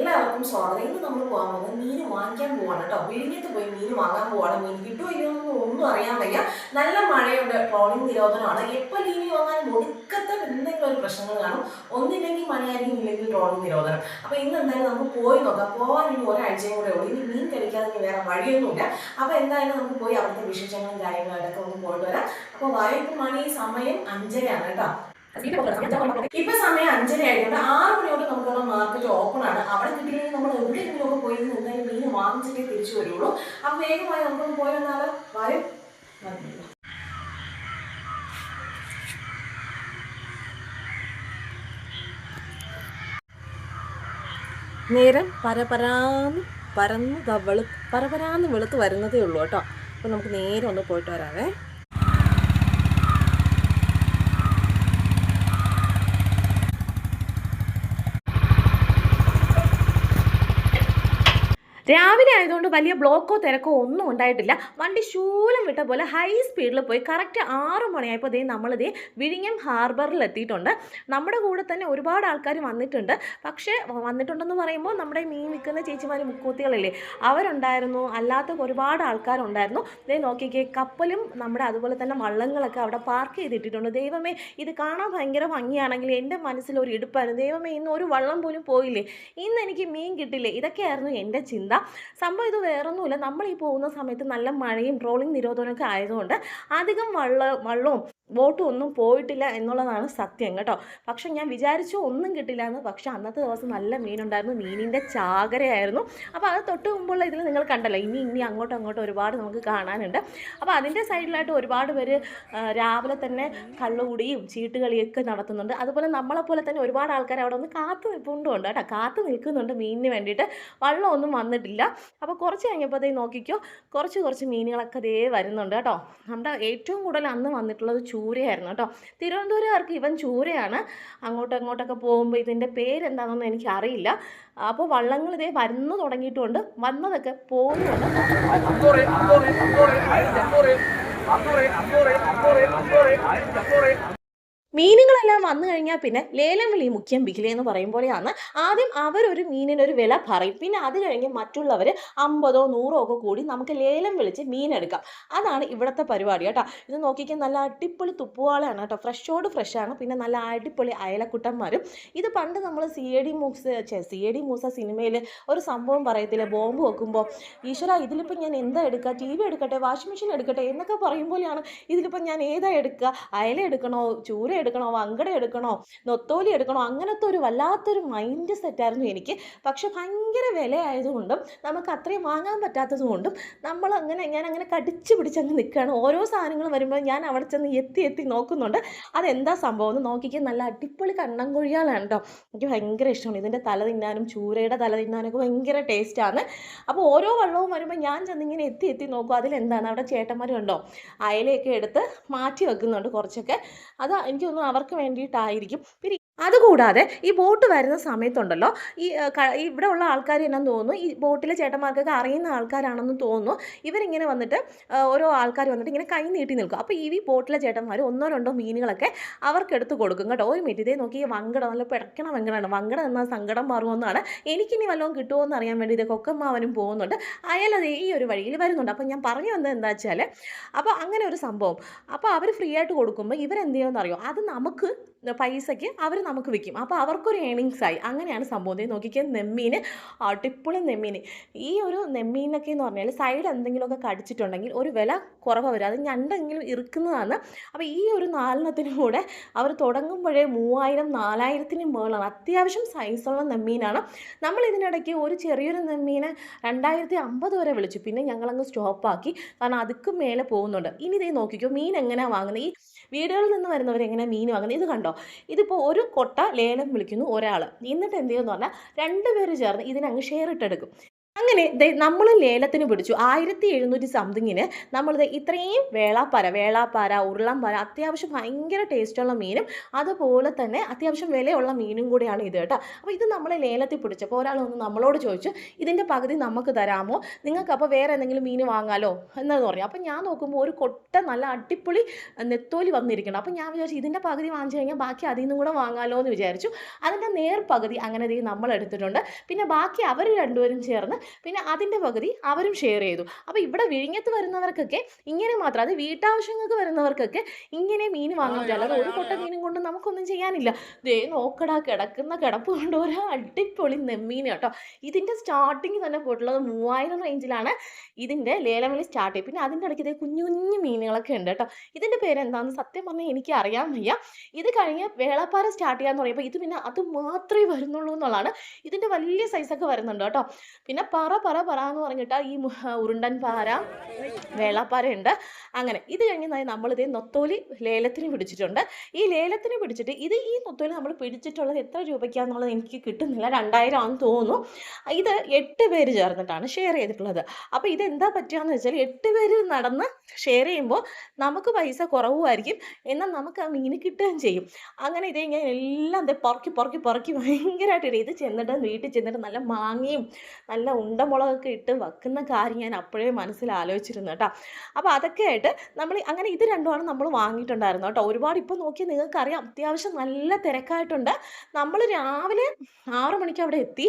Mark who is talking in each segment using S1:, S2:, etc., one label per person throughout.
S1: എല്ലാവർക്കും സ്വാഗതം. ഇന്ന് നമ്മൾ പോകാൻ പോകുന്നത് മീൻ വാങ്ങിക്കാൻ പോവാണ് കേട്ടോ. വിഴിഞ്ഞത്ത് പോയി മീൻ വാങ്ങാൻ പോവാണ്. മീൻ കിട്ടുമോ ഇല്ലയൊന്നും ഒന്നും അറിയാൻ വയ്യ. നല്ല മഴയുണ്ട്, ട്രോളിംഗ് നിരോധനമാണ്. എപ്പോൾ മീൻ വാങ്ങാൻ ഒടുക്കത്തെ എന്തെങ്കിലും ഒരു പ്രശ്നങ്ങൾ കാണും. ഒന്നില്ലെങ്കിൽ മഴയായിരിക്കും, ഇല്ലെങ്കിൽ ട്രോളിംഗ് നിരോധനം. അപ്പോൾ ഇന്ന് എന്തായാലും നമുക്ക് പോയി നോക്കാം. പോകാൻ ഇനി ഒരാഴ്ചയും കൂടെ ഉള്ളൂ. ഇനി മീൻ കഴിക്കാതെ വേറെ വഴിയൊന്നുമില്ല. അപ്പോൾ എന്തായാലും നമുക്ക് പോയി അവിടുത്തെ വിശേഷങ്ങളും കാര്യങ്ങളൊക്കെ ഒന്ന് പോയിട്ട് വരാം. അപ്പോൾ വായ്പ മണി സമയം 5:30 കേട്ടോ. ഇപ്പൊ സമയം 5:30 ആയിട്ടുണ്ട്. 6 മണിയോട്ട് നമുക്കുള്ള മാർക്കറ്റ് ഓപ്പൺ ആണ്. അവിടെ കിട്ടിയില്ലെങ്കിൽ നമ്മൾ എവിടെയെങ്കിലും ഒക്കെ പോയി എന്തായാലും മീൻ വാങ്ങിച്ചിട്ടേ തിരിച്ചു വരുള്ളൂ. അപ്പൊ വേഗമായി നമുക്കൊന്ന് പോയി വന്നാലോ? വരും. നേരം പരപരാന്ന് വെളുത്ത് വരുന്നതേ ഉള്ളൂ കേട്ടോ. അപ്പൊ നമുക്ക് നേരെ ഒന്ന് പോയിട്ട് വരാവേ. രാവിലെ ആയതുകൊണ്ട് വലിയ ബ്ലോക്കോ തിരക്കോ ഒന്നും ഉണ്ടായിട്ടില്ല. വണ്ടി ശൂലം വിട്ട പോലെ ഹൈ സ്പീഡിൽ പോയി കറക്റ്റ് 6 മണിയായപ്പോൾ നമ്മളിതേ വിഴിഞ്ഞം ഹാർബറിൽ എത്തിയിട്ടുണ്ട്. നമ്മുടെ കൂടെ തന്നെ ഒരുപാട് ആൾക്കാർ വന്നിട്ടുണ്ട്. പക്ഷേ വന്നിട്ടുണ്ടെന്ന് പറയുമ്പോൾ നമ്മുടെ മീൻ വിൽക്കുന്ന ചേച്ചിമാർ മുക്കൂത്തികളില്ലേ, അവരുണ്ടായിരുന്നു. അല്ലാത്ത ഒരുപാട് ആൾക്കാരുണ്ടായിരുന്നു. നോക്കിക്കേ, കപ്പലും നമ്മുടെ അതുപോലെ തന്നെ വള്ളങ്ങളൊക്കെ അവിടെ പാർക്ക് ചെയ്തിട്ടിട്ടുണ്ട്. ദൈവമേ, ഇത് കാണാൻ ഭയങ്കര ഭംഗിയാണെങ്കിൽ എൻ്റെ മനസ്സിലൊരു ഇടുപ്പായിരുന്നു. ദൈവമേ, ഇന്ന് ഒരു വള്ളം പോലും പോയില്ലേ, ഇന്ന് എനിക്ക് മീൻ കിട്ടില്ലേ, ഇതൊക്കെയായിരുന്നു എൻ്റെ ചിന്ത. സംഭവം ഇത് വേറൊന്നുമില്ല. നമ്മൾ ഈ പോകുന്ന സമയത്ത് നല്ല മഴയും ട്രോളിംഗ് നിരോധനമൊക്കെ ആയതുകൊണ്ട് അധികം വള്ളവും ബോട്ടും ഒന്നും പോയിട്ടില്ല എന്നുള്ളതാണ് സത്യം കേട്ടോ. പക്ഷെ ഞാൻ വിചാരിച്ചു ഒന്നും കിട്ടില്ല എന്ന്. പക്ഷെ അന്നത്തെ ദിവസം നല്ല മീനുണ്ടായിരുന്നു, മീനിൻ്റെ ചാകരയായിരുന്നു. അപ്പോൾ അത് തൊട്ട് മുമ്പുള്ള ഇതിൽ നിങ്ങൾ കണ്ടല്ലോ. ഇനി അങ്ങോട്ടും ഒരുപാട് നമുക്ക് കാണാനുണ്ട്. അപ്പോൾ അതിൻ്റെ സൈഡിലായിട്ട് ഒരുപാട് പേര് രാവിലെ തന്നെ കള്ളുകൂടിയും ചീട്ടുകളിയൊക്കെ നടത്തുന്നുണ്ട്. അതുപോലെ നമ്മളെപ്പോലെ തന്നെ ഒരുപാട് ആൾക്കാർ അവിടെ ഒന്ന് കാത്തു നിൽപ്പുണ്ടുണ്ട് കേട്ടോ. കാത്തു നിൽക്കുന്നുണ്ട് മീനിന് വേണ്ടിയിട്ട്. വള്ളമൊന്നും വന്നിട്ടില്ല. അപ്പോൾ കുറച്ച് കഴിഞ്ഞപ്പോൾ നോക്കിക്കോ, കുറച്ച് മീനുകളൊക്കെ വരുന്നുണ്ട് കേട്ടോ. നമ്മുടെ ഏറ്റവും കൂടുതൽ അന്ന് വന്നിട്ടുള്ളത് ചൂരയായിരുന്നു കേട്ടോ. തിരുവനന്തപുരക്കാർക്ക് ഇവൻ ചൂരയാണ്. അങ്ങോട്ടൊക്കെ പോകുമ്പോൾ ഇതിൻ്റെ പേരെന്താണെന്നൊന്നും എനിക്കറിയില്ല. അപ്പോൾ വള്ളങ്ങൾ വരുന്നു തുടങ്ങിയിട്ടുണ്ട്, വന്നതൊക്കെ പോകുന്നുണ്ട്. മീനുകളെല്ലാം വന്നു കഴിഞ്ഞാൽ പിന്നെ ലേലം വിളി മുഖ്യം ബിക്കിലി എന്ന് പറയും പോലെയാണ്. ആദ്യം അവരൊരു മീനിനൊരു വില പറയും, പിന്നെ അത് കഴിഞ്ഞ് മറ്റുള്ളവർ 50 100 ഒക്കെ കൂടി നമുക്ക് ലേലം വിളിച്ച് മീനെടുക്കാം. അതാണ് ഇവിടുത്തെ പരിപാടി കേട്ടോ. ഇത് നോക്കിക്കാൻ നല്ല അടിപൊളി തുപ്പുവാളയാണ് കേട്ടോ. ഫ്രഷാണ്. പിന്നെ നല്ല അടിപൊളി അയലക്കുട്ടന്മാരും. ഇത് പണ്ട് നമ്മൾ സി എ ഡി മൂസ സിനിമയിൽ ഒരു സംഭവം പറയത്തില്ല, ബോംബ് വെക്കുമ്പോൾ, ഈശ്വര ഇതിലിപ്പോൾ ഞാൻ എന്താ എടുക്കുക, TV എടുക്കട്ടെ, വാഷിംഗ് മെഷീൻ എടുക്കട്ടെ എന്നൊക്കെ പറയും പോലെയാണ്. ഇതിലിപ്പോൾ ഞാൻ ഏതാ എടുക്കുക, അയല എടുക്കണോ, ചൂര എടുക്കണോ, വങ്കട എടുക്കണോ, നൊത്തോലി എടുക്കണോ, അങ്ങനത്തെ ഒരു വല്ലാത്തൊരു മൈൻഡ് സെറ്റായിരുന്നു എനിക്ക്. പക്ഷെ ഭയങ്കര വിലയായതുകൊണ്ടും നമുക്ക് അത്രയും വാങ്ങാൻ പറ്റാത്തതുകൊണ്ടും ഞാൻ അങ്ങനെ കടിച്ചു പിടിച്ചങ്ങ് നിൽക്കുകയാണ്. ഓരോ സാധനങ്ങൾ വരുമ്പോൾ ഞാൻ അവിടെ ചെന്ന് എത്തി നോക്കുന്നുണ്ട് അതെന്താ സംഭവം എന്ന്. നോക്കിക്കാൻ നല്ല അടിപൊളി കണ്ണൻകുഴികളാണ് കേട്ടോ. എനിക്ക് ഭയങ്കര ഇഷ്ടമാണ്. ഇതിൻ്റെ തല തിന്നാനും ചൂരയുടെ തല തിന്നാനൊക്കെ ഭയങ്കര ടേസ്റ്റാണ്. അപ്പോൾ ഓരോ വള്ളവും വരുമ്പോൾ ഞാൻ ചെന്നിങ്ങനെ എത്തി നോക്കും അതിലെന്താണ്. അവിടെ ചേട്ടന്മാരും ഉണ്ടോ, അയലയൊക്കെ എടുത്ത് മാറ്റി വെക്കുന്നുണ്ട് കുറച്ചൊക്കെ. അത് എനിക്ക് തോന്നുന്നു അവർക്ക് വേണ്ടിയിട്ടായിരിക്കും. പിന്നെ അതുകൂടാതെ ഈ ബോട്ട് വരുന്ന സമയത്തുണ്ടല്ലോ, ഇവിടെ ഉള്ള ആൾക്കാർ എന്നാന്ന് തോന്നുന്നു, ഈ ബോട്ടിലെ ചേട്ടന്മാർക്കൊക്കെ അറിയുന്ന ആൾക്കാരാണെന്ന് തോന്നുന്നു. ഇവരിങ്ങനെ വന്നിട്ട് ഓരോ ആൾക്കാർ വന്നിട്ട് ഇങ്ങനെ കൈ നീട്ടി നിൽക്കും. അപ്പോൾ ഈ ബോട്ടിലെ ചേട്ടന്മാർ 1 2 മീനുകളൊക്കെ അവർക്കെടുത്ത് കൊടുക്കും കേട്ടോ. ഒരു മിനിറ്റ് നോക്കി, വങ്കട നല്ല പിടക്കണ വങ്കടാണ്. വങ്കട എന്നാൽ സങ്കടം മാറുമെന്നാണ്. എനിക്കിനി വല്ലതും കിട്ടുമോ എന്ന് അറിയാൻ വേണ്ടി കൊക്കമ്മാവനും പോകുന്നുണ്ട്. അയാളത് ഈ ഒരു വഴിയിൽ വരുന്നുണ്ട്. അപ്പം ഞാൻ പറഞ്ഞു വന്നത് എന്താ വെച്ചാൽ, അപ്പോൾ അങ്ങനെ ഒരു സംഭവം. അപ്പോൾ അവർ ഫ്രീ ആയിട്ട് കൊടുക്കുമ്പോൾ ഇവരെന്ത് ചെയ്യുമെന്ന് അറിയോ, അത് നമുക്ക് പൈസയ്ക്ക് അവർ നമുക്ക് വിൽക്കും. അപ്പോൾ അവർക്കൊരു ഏണിങ്സ് ആയി. അങ്ങനെയാണ് സംഭവം. നോക്കിക്കാൻ നെമ്മീൻ, അടിപൊളി നെമ്മീൻ. ഈ ഒരു നെമ്മീനൊക്കെ എന്ന് പറഞ്ഞാൽ സൈഡ് എന്തെങ്കിലുമൊക്കെ കടിച്ചിട്ടുണ്ടെങ്കിൽ ഒരു വില കുറവ് വരും. അത് ഞണ്ടെങ്കിലും ഇറുക്കുന്നതാണ്. അപ്പോൾ ഈ ഒരു 4 കൂടെ അവർ തുടങ്ങുമ്പോഴേ 3000 4000 മുകളിലാണ്. അത്യാവശ്യം സൈസുള്ള നെമ്മീനാണ്. നമ്മൾ ഇതിനിടയ്ക്ക് ഒരു ചെറിയൊരു നെമ്മീനെ 2050 വരെ വിളിച്ചു. പിന്നെ ഞങ്ങളങ്ങ് സ്റ്റോപ്പാക്കി, കാരണം അതുക്കും മേലെ പോകുന്നുണ്ട്. ഇനി നോക്കിക്കോ, മീൻ എങ്ങനെയാണ് വാങ്ങുന്നത്. ഈ വീടുകളിൽ നിന്ന് വരുന്നവരെങ്ങനെ മീൻ വാങ്ങുന്നത്. ഇത് കണ്ടോ, ഇതിപ്പോൾ ഒരു കൊട്ട ലേലം വിളിക്കുന്നു ഒരാൾ. എന്നിട്ട് എന്ത് ചെയ്യുമെന്ന് പറഞ്ഞാൽ 2 പേര് ചേർന്ന് ഇതിനങ്ങ് ഷെയർ ഇട്ടെടുക്കും. അങ്ങനെ നമ്മൾ ലേലത്തിന് പിടിച്ചു 1700 സംതിങ്ങിന്. നമ്മളിത് ഇത്രയും വേളാപ്പാര, ഉരുളൻപാര അത്യാവശ്യം ഭയങ്കര ടേസ്റ്റുള്ള മീനും അതുപോലെ തന്നെ അത്യാവശ്യം വിലയുള്ള മീനും കൂടിയാണ് ഇത് കേട്ടോ. അപ്പോൾ ഇത് നമ്മൾ ലേലത്തിൽ പിടിച്ചപ്പോൾ ഒരാൾ വന്ന് നമ്മളോട് ചോദിച്ചു, ഇതിൻ്റെ പകുതി നമുക്ക് തരാമോ, നിങ്ങൾക്ക് അപ്പോൾ വേറെ എന്തെങ്കിലും മീൻ വാങ്ങാലോ എന്നത് പറഞ്ഞു. അപ്പോൾ ഞാൻ നോക്കുമ്പോൾ ഒരു കൊട്ട നല്ല അടിപൊളി നെത്തോലി വന്നിരിക്കണം. അപ്പോൾ ഞാൻ വിചാരിച്ചു ഇതിൻ്റെ പകുതി വാങ്ങിച്ചു കഴിഞ്ഞാൽ ബാക്കി അതിൽ നിന്നും കൂടെ വാങ്ങാമല്ലോ എന്ന് വിചാരിച്ചു. അതിൻ്റെ നേർ പകുതി അങ്ങനെ നമ്മൾ എടുത്തിട്ടുണ്ട്. പിന്നെ ബാക്കി അവർ രണ്ടുപേരും ചേർന്ന് പിന്നെ അതിൻ്റെ പകുതി അവരും ഷെയർ ചെയ്തു. അപ്പോൾ ഇവിടെ വിഴിഞ്ഞത്ത് വരുന്നവർക്കൊക്കെ ഇങ്ങനെ മാത്രം, അത് വീട്ടാവശ്യങ്ങൾക്ക് വരുന്നവർക്കൊക്കെ ഇങ്ങനെ മീൻ വാങ്ങാൻ പറ്റും. അല്ലാതെ ഒരു കൊട്ട മീനും കൊണ്ട് നമുക്കൊന്നും ചെയ്യാനില്ല. ദേ നോക്കടാ, കിടക്കുന്ന കിടപ്പ് കൊണ്ട് ഒരു അടിപൊളി നെമ്മീൻ കേട്ടോ. ഇതിൻ്റെ സ്റ്റാർട്ടിങ് തന്നെ പോയിട്ടുള്ളത് 3000 റേഞ്ചിലാണ് ഇതിൻ്റെ ലേലം വിളി സ്റ്റാർട്ട് ചെയ്യും. പിന്നെ അതിൻ്റെ ഇടയ്ക്ക് ഇതേ കുഞ്ഞു കുഞ്ഞു മീനുകളൊക്കെ ഉണ്ട് കേട്ടോ. ഇതിൻ്റെ പേര് എന്താണെന്ന് സത്യം പറഞ്ഞാൽ എനിക്ക് അറിയാൻ വയ്യ. ഇത് കഴിഞ്ഞ് വേളാപ്പാര സ്റ്റാർട്ട് ചെയ്യാന്ന് പറയുമ്പോൾ ഇത് പിന്നെ അത് മാത്രമേ വരുന്നുള്ളൂ എന്നുള്ളതാണ്. ഇതിൻ്റെ വലിയ സൈസൊക്കെ വരുന്നുണ്ട് കേട്ടോ. പിന്നെ പറ എന്ന് പറഞ്ഞിട്ട് ഈ ഉരുണ്ടൻ പാര, വേളാപ്പാര ഉണ്ട്. അങ്ങനെ ഇത് കഴിഞ്ഞ് നമ്മളിതേ നൊത്തോലി ലേലത്തിന് പിടിച്ചിട്ടുണ്ട്. ഈ ലേലത്തിന് പിടിച്ചിട്ട് ഈ നൊത്തോലി നമ്മൾ പിടിച്ചിട്ടുള്ളത് എത്ര രൂപയ്ക്കാണെന്നുള്ളത് എനിക്ക് കിട്ടുന്നില്ല, 2000 ആണെന്ന് തോന്നുന്നു. ഇത് 8 പേര് ചേർന്നിട്ടാണ് ഷെയർ ചെയ്തിട്ടുള്ളത്. അപ്പോൾ ഇതെന്താ പറ്റുകയെന്ന് വെച്ചാൽ 8 പേര് നടന്ന് ഷെയർ ചെയ്യുമ്പോൾ നമുക്ക് പൈസ കുറവുമായിരിക്കും, എന്നാൽ നമുക്ക് ആ മീൻ കിട്ടുകയും ചെയ്യും. അങ്ങനെ ഇതേ ഞാൻ എല്ലാം പൊറുക്കി ഭയങ്കരമായിട്ട് ഇത് ചെന്നിട്ട് വീട്ടിൽ ചെന്നിട്ട് നല്ല മാങ്ങയും നല്ല ഉണ്ടമുളകൊക്കെ ഇട്ട് വെക്കുന്ന കാര്യം ഞാൻ അപ്പോഴേ മനസ്സിൽ ആലോചിച്ചിരുന്നു കേട്ടോ. അപ്പോൾ അതൊക്കെ ആയിട്ട് നമ്മൾ അങ്ങനെ ഇത് രണ്ടുമാണ് നമ്മൾ വാങ്ങിയിട്ടുണ്ടായിരുന്നു കേട്ടോ. ഒരുപാട് ഇപ്പോൾ നോക്കിയാൽ നിങ്ങൾക്കറിയാം അത്യാവശ്യം നല്ല തിരക്കായിട്ടുണ്ട്. നമ്മൾ രാവിലെ 6 മണിക്ക് അവിടെ എത്തി.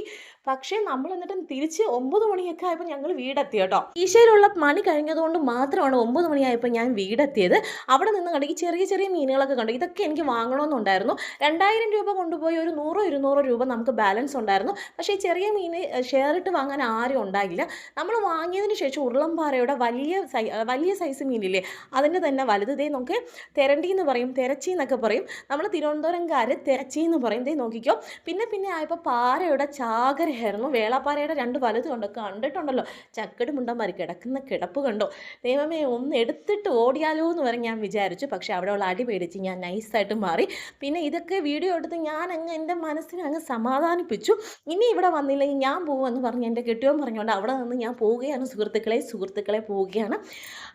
S1: പക്ഷേ നമ്മൾ എന്നിട്ട് തിരിച്ച് 9 മണിയൊക്കെ ആയപ്പോൾ ഞങ്ങൾ വീടെത്തി കേട്ടോ. ഈശയിലുള്ള മണി കഴിഞ്ഞതുകൊണ്ട് മാത്രമാണ് 9 മണിയായപ്പോൾ ഞാൻ വീടെത്തിയത്. അവിടെ നിന്ന് കണ്ടെങ്കിൽ ചെറിയ ചെറിയ മീനുകളൊക്കെ കണ്ടു. ഇതൊക്കെ എനിക്ക് വാങ്ങണമെന്നുണ്ടായിരുന്നു. 2000 രൂപ കൊണ്ടുപോയി ഒരു 100-200 രൂപ നമുക്ക് ബാലൻസ് ഉണ്ടായിരുന്നു. പക്ഷേ ഈ ചെറിയ മീൻ ഷെയർ ഇട്ട് വാങ്ങാൻ ആരും ഉണ്ടായില്ല. നമ്മൾ വാങ്ങിയതിന് ശേഷം ഉരുളൻപാറയുടെ വലിയ സൈസ് മീനില്ലേ, അതിൻ്റെ തന്നെ വലുത് നമുക്ക് തെരണ്ടി എന്ന് പറയും, തെരച്ചി എന്നൊക്കെ പറയും. നമ്മൾ തിരുവനന്തപുരംകാർ തെരച്ചി എന്ന് പറയും. നോക്കിക്കോ. പിന്നെ ആയപ്പോൾ പാരയുടെ ചാകരയായിരുന്നു. വേളാപ്പാരയുടെ 2 വലുത് കണ്ടിട്ടുണ്ടല്ലോ, ചക്കടി മുണ്ടന്മാർ കിടക്കുന്ന കിടപ്പ് കണ്ടോ. ദൈവമേ, ഒന്ന് എടുത്തിട്ട് ഓടിയാലോ എന്ന് വരെ ഞാൻ വിചാരിച്ചു. പക്ഷേ അവിടെയുള്ള അടി പേടിച്ച് ഞാൻ നൈസായിട്ട് മാറി. പിന്നെ ഇതൊക്കെ വീഡിയോ എടുത്ത് ഞാൻ എൻ്റെ മനസ്സിനെ സമാധാനിപ്പിച്ചു. ഇനി ഇവിടെ വന്നില്ലെങ്കിൽ ഞാൻ പോകുമെന്ന് പറഞ്ഞ് എൻ്റെ കെട്ടിയോൻ പറഞ്ഞുകൊണ്ട് അവിടെ നിന്ന് ഞാൻ പോവുകയാണ് സുഹൃത്തുക്കളെ പോവുകയാണ്.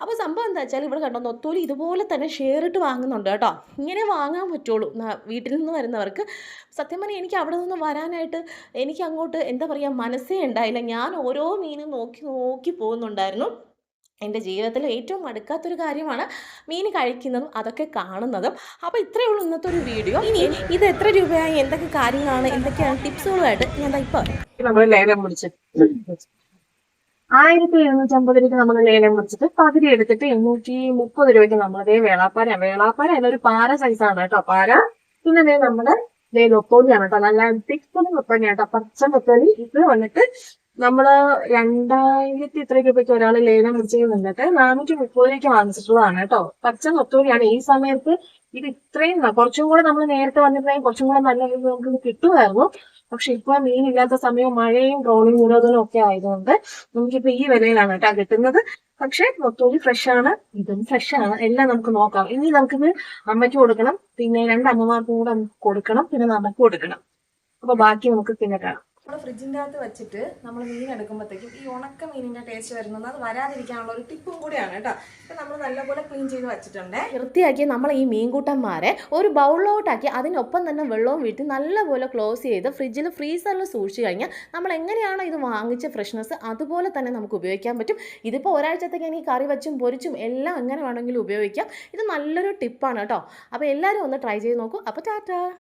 S1: അപ്പോൾ സംഭവം എന്താ വെച്ചാൽ ഇവിടെ കണ്ടോ, നൊത്തോലി ഇതുപോലെ തന്നെ ഷെയർ ഇട്ട് വാങ്ങുന്നുണ്ട് കേട്ടോ. ഇങ്ങനെ വാങ്ങാൻ പറ്റുള്ളൂ വീട്ടിൽ നിന്ന് വരുന്നവർക്ക്. സത്യം പറഞ്ഞാൽ എനിക്ക് അവിടെ നിന്ന് വരാനായിട്ട് എനിക്ക് അങ്ങോട്ട് എന്താ പറയുക, മനസ്സേ ഉണ്ടായില്ല. ഞാൻ ഓരോ മീനും നോക്കി പോകുന്നുണ്ടായിരുന്നു. എൻ്റെ ജീവിതത്തിൽ ഏറ്റവും മടുക്കാത്തൊരു കാര്യമാണ് മീൻ കഴിക്കുന്നതും അതൊക്കെ കാണുന്നതും. അപ്പോൾ ഇത്രയേ ഉള്ളൂ ഇന്നത്തെ ഒരു വീഡിയോ. ഇനി ഇത് എത്ര രൂപയായി, എന്തൊക്കെ കാര്യങ്ങളാണ്, എന്തൊക്കെയാണ് ടിപ്സുകളുമായിട്ട് ഞാൻ ഇപ്പോൾ
S2: നമ്മൾ ലേലം പിടിച്ച് 1750 രൂപയ്ക്ക് നമ്മൾ ലേലം പിടിച്ചിട്ട് പകുതി എടുത്തിട്ട് 830 രൂപയ്ക്ക് നമ്മളതേ വേളാപ്പാര എന്നൊരു പാര സൈസാണ് കേട്ടോ പാര. പിന്നെ നമ്മുടെ നൊത്തോലിയാണ് കേട്ടോ, നല്ല തിക്കുള്ള നൊത്തോലിയാണ് കേട്ടോ, പച്ച നൊത്തോലി. ഇത് വന്നിട്ട് നമ്മള് 2000 ഇത്ര രൂപയ്ക്ക് ഒരാൾ ലേലം പിടിച്ച് നിന്നിട്ട് 430 രൂപയ്ക്ക് വാങ്ങിച്ചിട്ടുള്ളതാണ് കേട്ടോ. പച്ച നൊത്തോലിയാണ്. ഈ സമയത്ത് ഇത് ഇത്രയും കുറച്ചും കൂടെ നമ്മൾ നേരത്തെ വന്നിട്ടുണ്ടെങ്കിൽ കുറച്ചും കൂടെ നല്ല നമുക്ക് കിട്ടുമായിരുന്നു. പക്ഷെ ഇപ്പൊ മീനില്ലാത്ത സമയവും മഴയും ട്രോളിംഗ് നിരോധനവും ഒക്കെ ആയതുകൊണ്ട് നമുക്കിപ്പോ ഈ വിലയിലാണ് കേട്ടോ കിട്ടുന്നത്. പക്ഷെ നൊത്തോലി ഫ്രഷാണ്, ഇതും ഫ്രഷാണ്, എല്ലാം നമുക്ക് നോക്കാം. ഇനി നമുക്കിത് അമ്മയ്ക്ക് കൊടുക്കണം, പിന്നെ 2 അമ്മമാർക്കും കൂടെ കൊടുക്കണം, പിന്നെ നമുക്ക് കൊടുക്കണം. അപ്പൊ ബാക്കി നമുക്ക് പിന്നെ കാണാം.
S3: നമ്മൾ ഫ്രിഡ്ജിൻ്റെ അകത്ത് വെച്ചിട്ട് നമ്മൾ മീൻ എടുക്കുമ്പോഴത്തേക്കും ഈ ഉണക്ക മീനിൻ്റെ ടേസ്റ്റ് വരുന്നത് അത് വരാതിരിക്കാനുള്ള ഒരു ടിപ്പും കൂടിയാണ് കേട്ടോ. ഇപ്പം നമ്മൾ നല്ലപോലെ ക്ലീൻ ചെയ്ത് വെച്ചിട്ടുണ്ട്.
S1: വൃത്തിയാക്കി നമ്മൾ ഈ മീൻകൂട്ടന്മാരെ ഒരു ബൗളിലോട്ടാക്കി അതിനൊപ്പം തന്നെ വെള്ളവും വീട്ടി നല്ലപോലെ ക്ലോസ് ചെയ്ത് ഫ്രീസറിൽ സൂക്ഷിച്ച് കഴിഞ്ഞാൽ നമ്മൾ എങ്ങനെയാണോ ഇത് വാങ്ങിച്ച ഫ്രഷ്നെസ് അതുപോലെ തന്നെ നമുക്ക് ഉപയോഗിക്കാൻ പറ്റും. ഇതിപ്പോൾ ഒരാഴ്ചത്തേക്ക് ഈ കറി വെച്ചും പൊരിച്ചും എല്ലാം എങ്ങനെ വേണമെങ്കിലും ഉപയോഗിക്കാം. ഇത് നല്ലൊരു ടിപ്പാണ് കേട്ടോ. അപ്പോൾ എല്ലാവരും ഒന്ന് ട്രൈ ചെയ്ത് നോക്കൂ. അപ്പോൾ ടാറ്റാ.